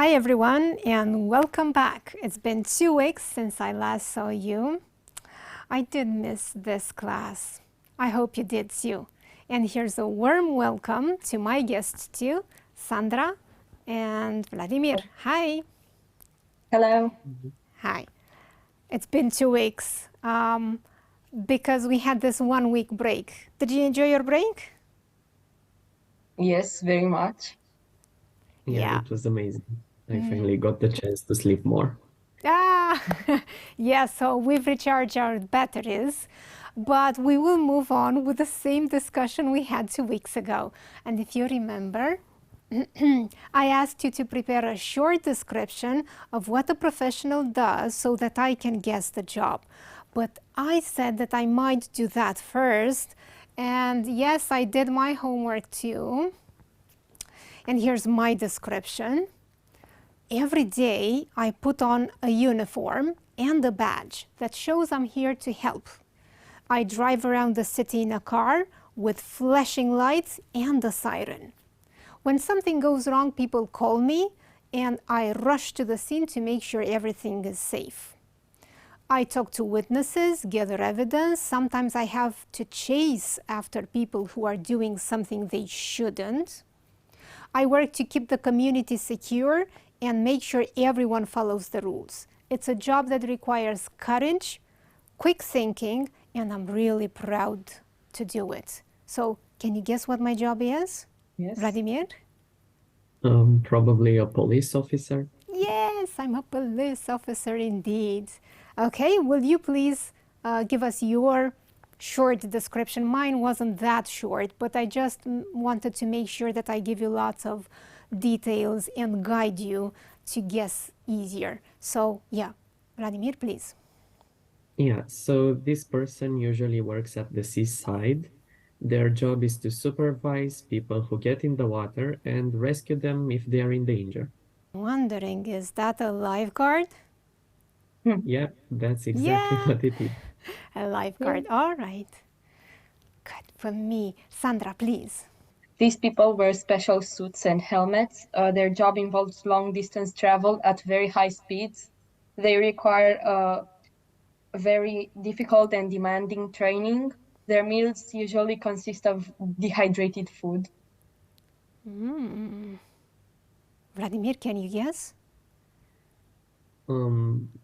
Hi everyone and welcome back. It's been 2 weeks since I last saw you. I did miss this class. I hope you did too. And here's a warm welcome to my guests too, Sandra and Vladimir. Hi. Hello. Hi. It's been 2 weeks because we had this 1 week break. Did you enjoy your break? Yes, very much. Yeah. It was amazing. I finally got the chance to sleep more. Yeah, so we've recharged our batteries, but we will move on with the same discussion we had 2 weeks ago. And if you remember, I asked you to prepare a short description of what a professional does so that I can guess the job. But I said that I might do that first. And yes, I did my homework too. And here's my description. Every day I put on a uniform and a badge that shows I'm here to help. I drive around the city in a car with flashing lights and a siren. When something goes wrong, people call me and I rush to the scene to make sure everything is safe. I talk to witnesses, gather evidence. Sometimes I have to chase after people who are doing something they shouldn't. I work to keep the community secure and make sure everyone follows the rules. It's a job that requires courage, quick thinking, and I'm really proud to do it. So, can you guess what my job is? Yes. Vladimir? Probably a police officer. Yes, I'm a police officer indeed. Okay, will you please give us your short description? Mine wasn't that short, but I just wanted to make sure that I give you lots of details and guide you to guess easier. So, yeah, Vladimir, please. Yeah, so this person usually works at the seaside. Their job is to supervise people who get in the water and rescue them if they are in danger. Wondering, is that a lifeguard? Yeah, that's exactly what it is. A lifeguard, all right. Good for me. Sandra, please. These people wear special suits and helmets. Their job involves long-distance travel at very high speeds. They require very difficult and demanding training. Their meals usually consist of dehydrated food. Vladimir, can you guess?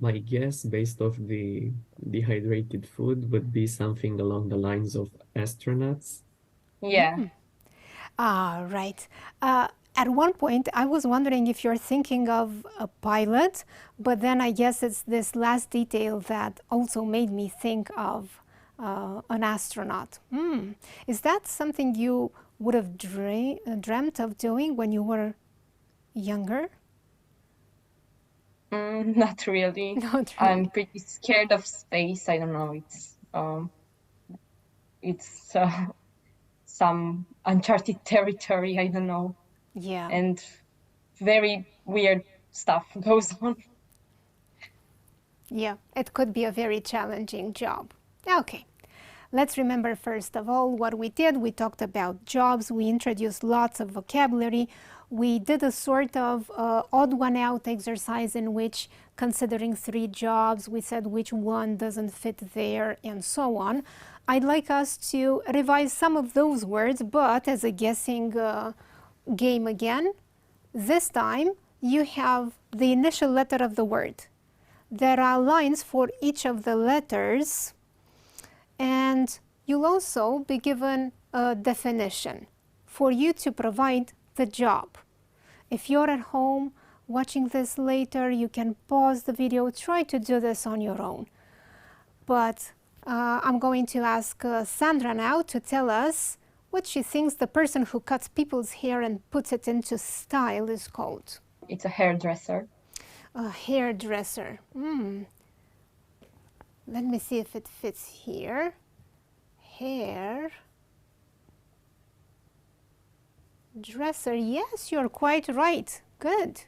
My guess, based off the dehydrated food, would be something along the lines of astronauts. Yeah. Right. At one point, I was wondering if you're thinking of a pilot, but then I guess it's this last detail that also made me think of an astronaut. Is that something you would have dreamt of doing when you were younger? Not really. Not really. I'm pretty scared of space. I don't know. It's some uncharted territory. I don't know. Yeah. And very weird stuff goes on. Yeah, it could be a very challenging job. Okay, let's remember first of all what we did. We talked about jobs, we introduced lots of vocabulary, we did a sort of odd one out exercise in which, considering 3 jobs, we said which one doesn't fit there and so on. I'd like us to revise some of those words, but as a guessing game again. This time you have the initial letter of the word. There are lines for each of the letters, and you'll also be given a definition for you to provide the job. If you're at home watching this later, you can pause the video, try to do this on your own. But I'm going to ask Sandra now to tell us what she thinks the person who cuts people's hair and puts it into style is called. It's a hairdresser. A hairdresser. Let me see if it fits here. Hair dresser. Yes, you're quite right. Good.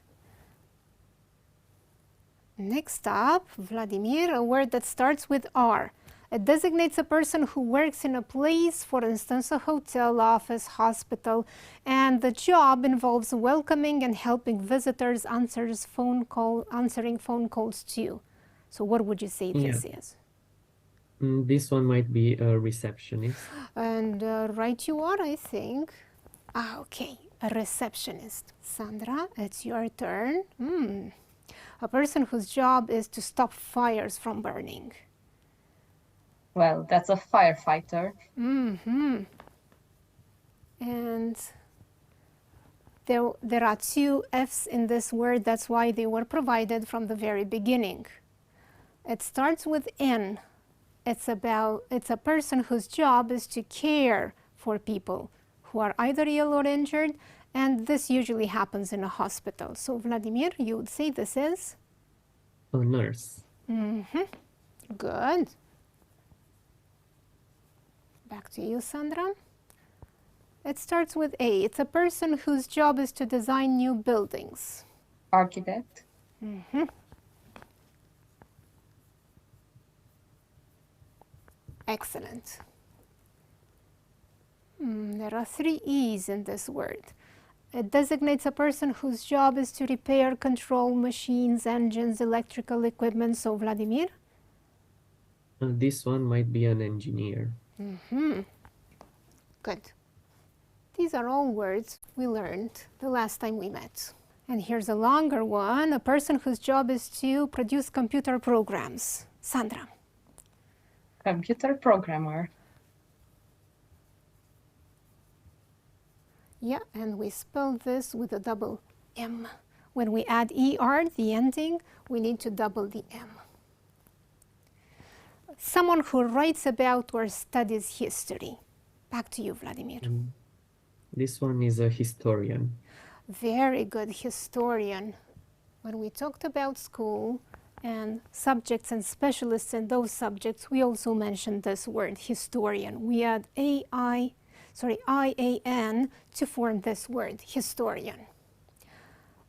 Next up, Vladimir, a word that starts with R. It designates a person who works in a place, for instance, a hotel, office, hospital, and the job involves welcoming and helping visitors, answering phone calls too. So what would you say this is? This one might be a receptionist. And right you are, I think. Okay, a receptionist. Sandra, it's your turn. A person whose job is to stop fires from burning. Well, that's a firefighter. And there are two F's in this word. That's why they were provided from the very beginning. It starts with N. It's a person whose job is to care for people who are either ill or injured, and this usually happens in a hospital. So Vladimir, you would say this is? A nurse. Good. Back to you, Sandra. It starts with A. It's a person whose job is to design new buildings. Architect. Excellent. There are three E's in this word. It designates a person whose job is to repair, control machines, engines, electrical equipment. So Vladimir? This one might be an engineer. Good. These are all words we learned the last time we met. And here's a longer one, a person whose job is to produce computer programs. Sandra? Computer programmer. Yeah, and we spell this with a double M. When we add ER, the ending, we need to double the M. Someone who writes about or studies history. Back to you, Vladimir. This one is a historian. Very good, historian. When we talked about school and subjects and specialists in those subjects, we also mentioned this word, historian. We add I-A-N to form this word, historian.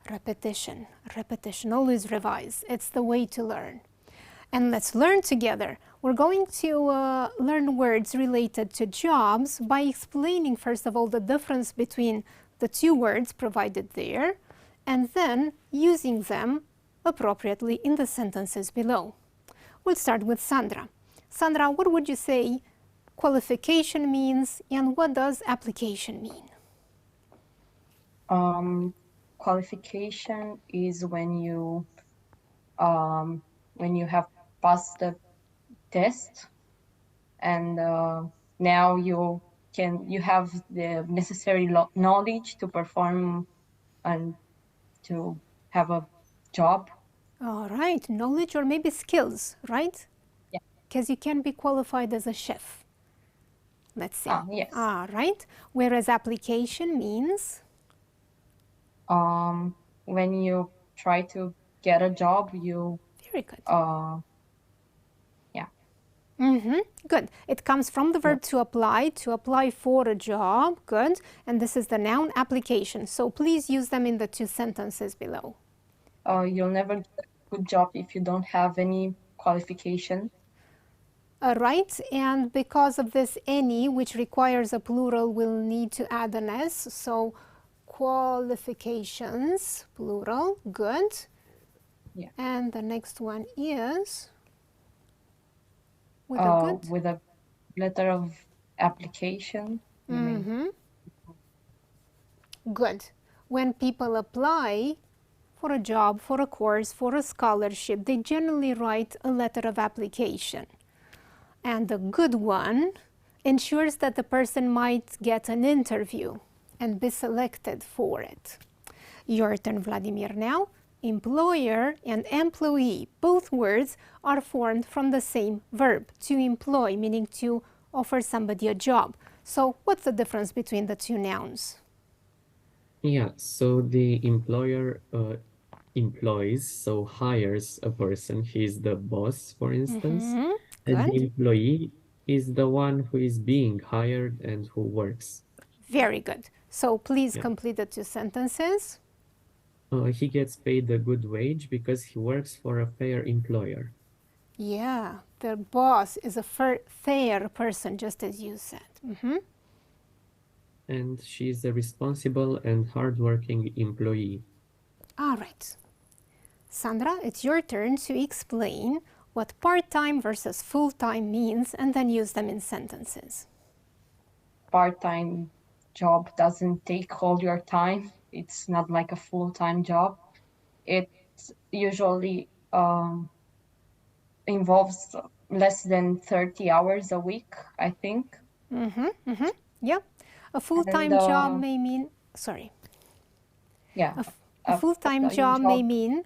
Repetition, repetition, always revise. It's the way to learn. And let's learn together. We're going to learn words related to jobs by explaining, first of all, the difference between the two words provided there, and then using them appropriately in the sentences below. We'll start with Sandra. Sandra, what would you say qualification means, and what does application mean? Qualification is when you have passed the test, and now you have the necessary knowledge to perform and to have a job. All right, knowledge or maybe skills, right? Yeah. Because you can be qualified as a chef, let's say. Yes. All right. Whereas application means? When you try to get a job, you... Very good. Good. It comes from the verb to apply for a job. Good. And this is the noun application. So please use them in the two sentences below. You'll never get a good job if you don't have any qualification. Right. And because of this any, which requires a plural, we'll need to add an S. So qualifications, plural. Good. Yeah. And the next one is? With a letter of application. Good. When people apply for a job, for a course, for a scholarship, they generally write a letter of application. And the good one ensures that the person might get an interview and be selected for it. Your turn, Vladimir, now. Employer and employee, both words are formed from the same verb, to employ, meaning to offer somebody a job. So what's the difference between the two nouns? Yeah, so the employer employs, so hires a person. He's the boss, for instance. And the employee is the one who is being hired and who works. Very good. So please complete the two sentences. He gets paid a good wage because he works for a fair employer. Yeah, The boss is a fair person, just as you said. And she's a responsible and hardworking employee. All right. Sandra, it's your turn to explain what part-time versus full-time means and then use them in sentences. Part-time job doesn't take all your time. It's not like a full-time job. It usually involves less than 30 hours a week, I think. Yeah. A full-time job may mean, sorry. Yeah. A full-time job may mean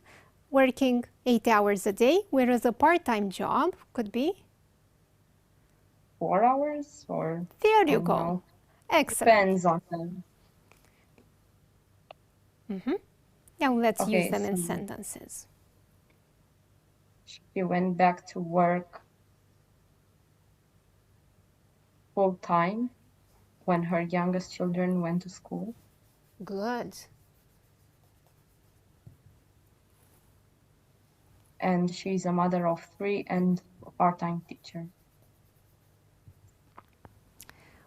working 8 hours a day, whereas a part-time job could be 4 hours or... There you go. Know. Excellent. Depends on them. Now let's use them in sentences. She went back to work full-time when her youngest children went to school. Good. And she's a mother of 3 and a part-time teacher.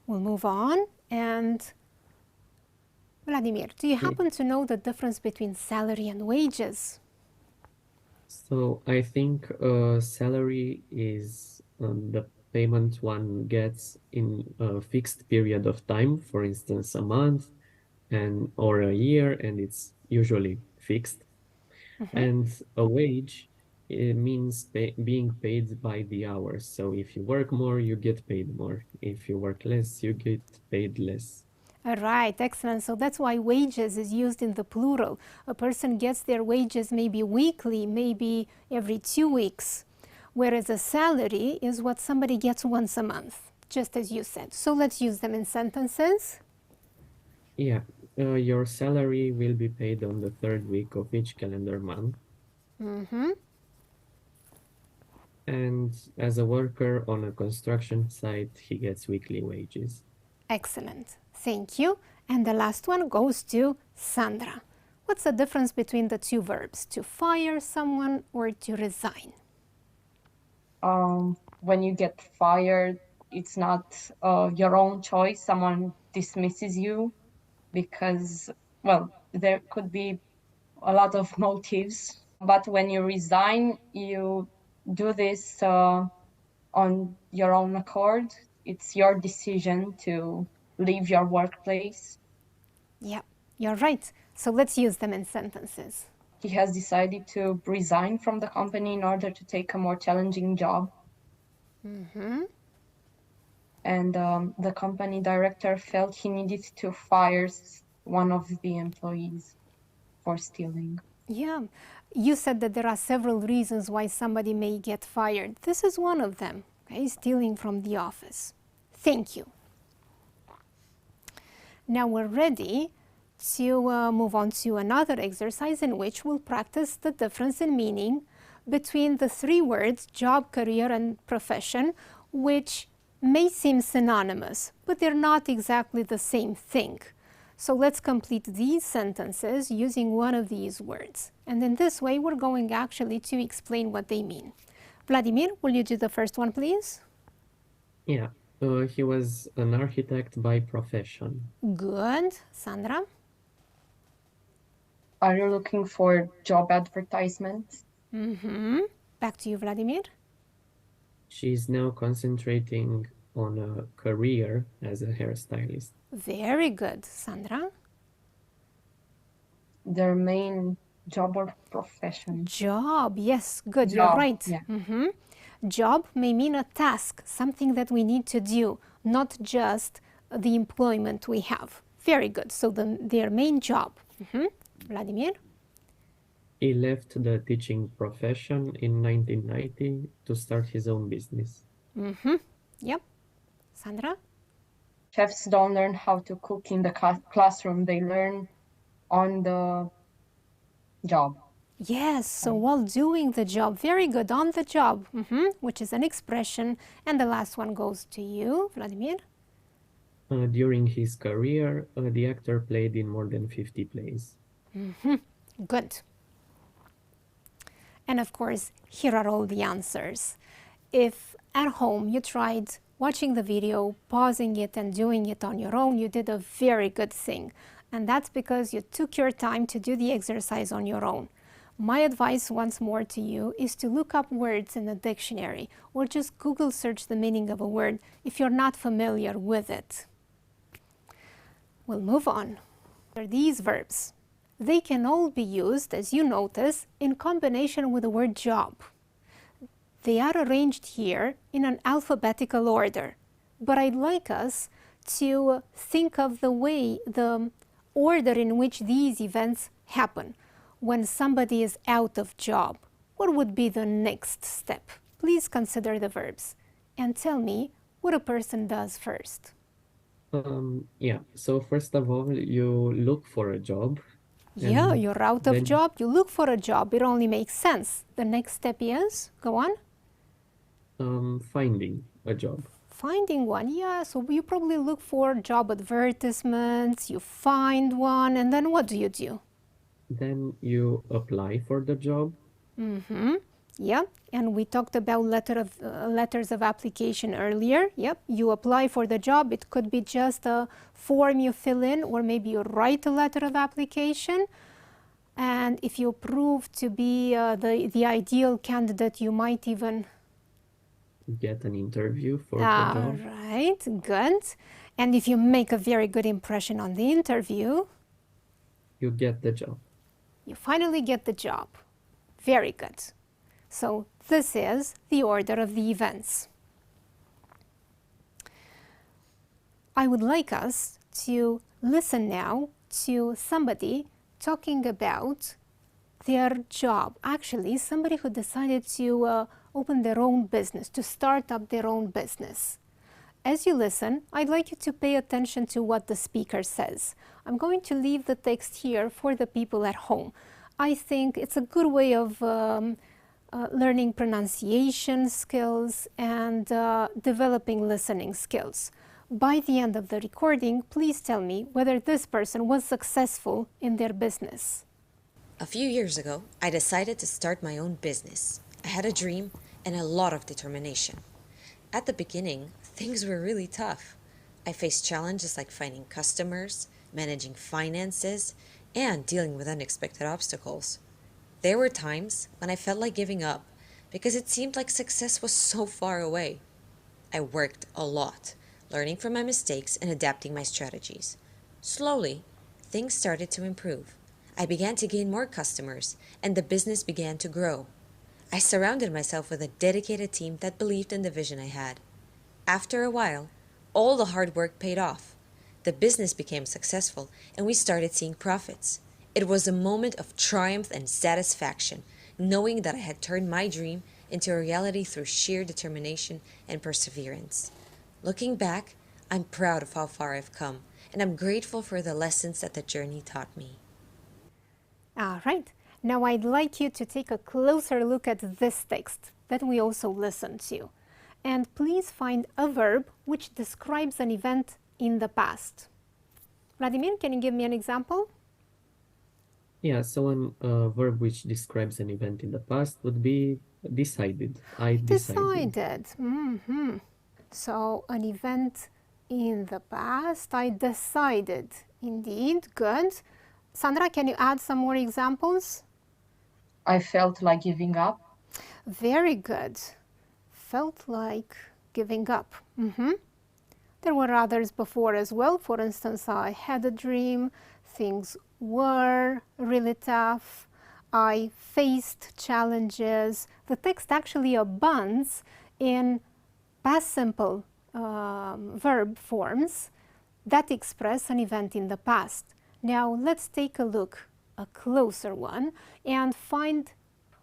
We'll move on. And Vladimir, do you happen to know the difference between salary and wages? So I think salary is the payment one gets in a fixed period of time, for instance, a month or a year, and it's usually fixed. And a wage, it means being paid by the hours. So if you work more, you get paid more. If you work less, you get paid less. All right, excellent. So that's why wages is used in the plural. A person gets their wages maybe weekly, maybe every 2 weeks, whereas a salary is what somebody gets once a month, just as you said. So let's use them in sentences. Yeah, your salary will be paid on the 3rd week of each calendar month. And as a worker on a construction site, he gets weekly wages. Excellent. Thank you. And the last one goes to Sandra. What's the difference between the two verbs, to fire someone or to resign? When you get fired, it's not your own choice. Someone dismisses you because, well, there could be a lot of motives. But when you resign, you do this on your own accord. It's your decision to leave your workplace. Yeah, you're right. So let's use them in sentences. He has decided to resign from the company in order to take a more challenging job. And the company director felt he needed to fire one of the employees for stealing. Yeah, you said that there are several reasons why somebody may get fired. This is one of them, okay? Stealing from the office. Thank you. Now we're ready to move on to another exercise in which we'll practice the difference in meaning between the 3 words, job, career, and profession, which may seem synonymous, but they're not exactly the same thing. So let's complete these sentences using one of these words. And in this way, we're going actually to explain what they mean. Vladimir, will you do the first one, please? Yeah, he was an architect by profession. Good. Sandra? Are you looking for job advertisements? Back to you, Vladimir. She's now concentrating on a career as a hairstylist. Very good. Sandra? Their main job or profession? Job. Yes, good. Job, You're right. yeah. Job may mean a task, something that we need to do, not just the employment we have. Very good. So their main job. Vladimir? He left the teaching profession in 1990 to start his own business. Yep. Sandra? Chefs don't learn how to cook in the classroom. They learn on the job. Yes, so while doing the job. Very good, on the job, which is an expression. And the last one goes to you, Vladimir. During his career, the actor played in more than 50 plays. Good. And of course, here are all the answers. if at home you tried watching the video, pausing it and doing it on your own, you did a very good thing. And that's because you took your time to do the exercise on your own. My advice once more to you is to look up words in the dictionary or just Google search the meaning of a word if you're not familiar with it. We'll move on. These verbs. They can all be used, as you notice, in combination with the word job. They are arranged here in an alphabetical order, but I'd like us to think of the order in which these events happen. When somebody is out of job, what would be the next step? Please consider the verbs and tell me what a person does first. Yeah, so first of all, you look for a job. Yeah, and you're out of then job, you look for a job. It only makes sense. The next step is, go on. Finding a job. Finding one, yeah, so you probably look for job advertisements, you find one, and then what do? Then you apply for the job. Yeah, and we talked about letters of application earlier. Yep, you apply for the job. It could be just a form you fill in, or maybe you write a letter of application. And if you prove to be the ideal candidate, you might even Get an interview for the job. right, good. And if you make a very good impression on the interview, You get the job. you finally get the job. Very good. So this is the order of the events. I would like us to listen now to somebody talking about their job. Actually, somebody who decided to open their own business, to start up their own business. As you listen, I'd like you to pay attention to what the speaker says. I'm going to leave the text here for the people at home. I think it's a good way of learning pronunciation skills and developing listening skills. By the end of the recording, please tell me whether this person was successful in their business. A few years ago, I decided to start my own business. I had a dream and a lot of determination. At the beginning, things were really tough. I faced challenges like finding customers, managing finances, and dealing with unexpected obstacles. There were times when I felt like giving up because it seemed like success was so far away. I worked a lot, learning from my mistakes and adapting my strategies. Slowly, things started to improve. I began to gain more customers, and the business began to grow. I surrounded myself with a dedicated team that believed in the vision I had. After a while, all the hard work paid off. The business became successful, and we started seeing profits. It was a moment of triumph and satisfaction, knowing that I had turned my dream into a reality through sheer determination and perseverance. Looking back, I'm proud of how far I've come, and I'm grateful for the lessons that the journey taught me. All right. Now I'd like you to take a closer look at this text that we also listened to. And please find a verb which describes an event in the past. Vladimir, can you give me an example? Yeah, so a verb which describes an event in the past would be decided. I decided. Decided. So an event in the past, I decided. Indeed, good. Sandra, can you add some more examples? I felt like giving up. Very good. Felt like giving up. There were others before as well. For instance, I had a dream. Things were really tough. I faced challenges. The text actually abounds in past simple verb forms that express an event in the past. Now let's take a look, a closer one, and find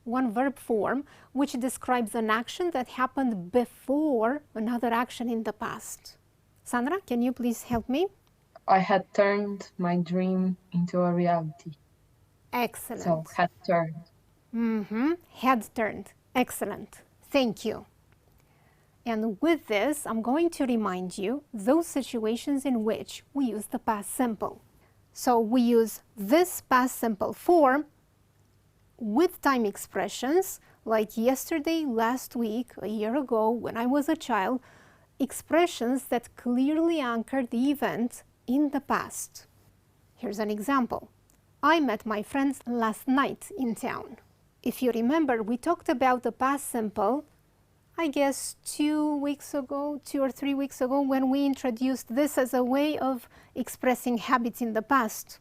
one verb form which describes an action that happened before another action in the past. Sandra, can you please help me? I had turned my dream into a reality. Excellent. So, had turned. Had turned. Excellent. Thank you. And with this, I'm going to remind you those situations in which we use the past simple. So we use this past simple form with time expressions like yesterday, last week, a year ago, when I was a child, expressions that clearly anchor the event in the past. Here's an example. I met my friends last night in town. If you remember, we talked about the past simple, I guess 2 weeks ago, 2 or 3 weeks ago, when we introduced this as a way of expressing habits in the past.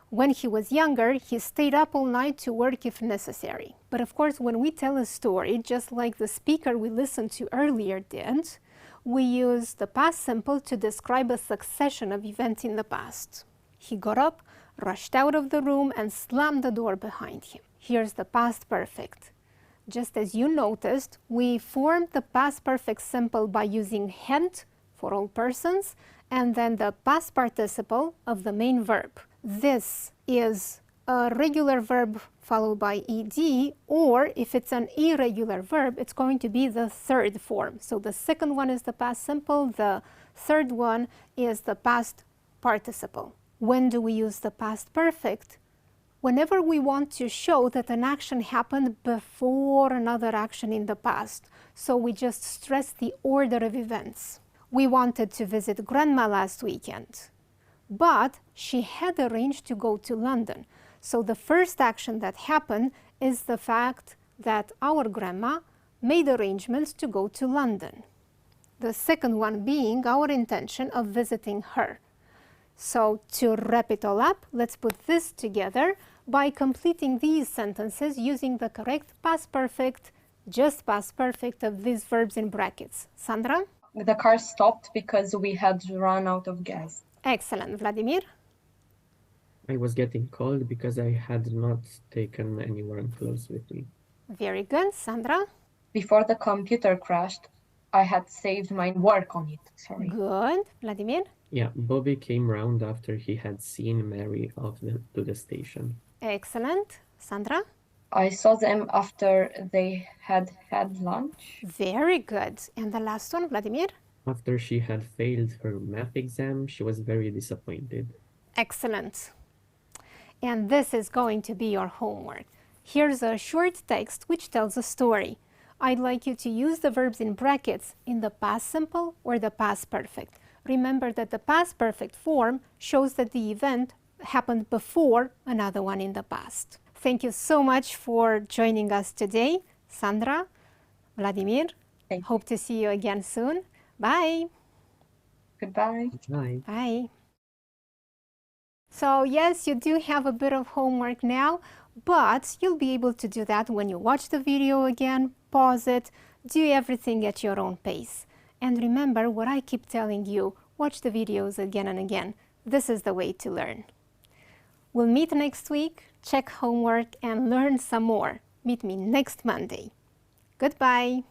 When he was younger, he stayed up all night to work if necessary. But of course, when we tell a story, just like the speaker we listened to earlier did, we use the past simple to describe a succession of events in the past. He got up, rushed out of the room, and slammed the door behind him. Here's the past perfect. Just as you noticed, we formed the past perfect simple by using had for all persons and then the past participle of the main verb. This is a regular verb followed by ed, or if it's an irregular verb, it's going to be the third form. So the second one is the past simple, the third one is the past participle. When do we use the past perfect? Whenever we want to show that an action happened before another action in the past. So we just stress the order of events. We wanted to visit Grandma last weekend, but she had arranged to go to London. So the first action that happened is the fact that our grandma made arrangements to go to London. The second one being our intention of visiting her. So to wrap it all up, let's put this together by completing these sentences using the correct past perfect, just past perfect of these verbs in brackets. Sandra? The car stopped because we had run out of gas. Excellent. Vladimir? I was getting cold because I had not taken any warm clothes with me. Very good. Sandra? Before the computer crashed, I had saved my work on it. Sorry. Good. Vladimir? Yeah, Bobby came round after he had seen Mary off to the station. Excellent. Sandra? I saw them after they had had lunch. Very good. And the last one, Vladimir? After she had failed her math exam, she was very disappointed. Excellent. And this is going to be your homework. Here's a short text which tells a story. I'd like you to use the verbs in brackets in the past simple or the past perfect. Remember that the past perfect form shows that the event happened before another one in the past. Thank you so much for joining us today. Sandra, Vladimir, hope to see you again soon. Bye. Goodbye. Bye. Bye. So yes, you do have a bit of homework now, but you'll be able to do that when you watch the video again, pause it, do everything at your own pace. And remember what I keep telling you, watch the videos again and again. This is the way to learn. We'll meet next week, check homework and learn some more. Meet me next Monday. Goodbye.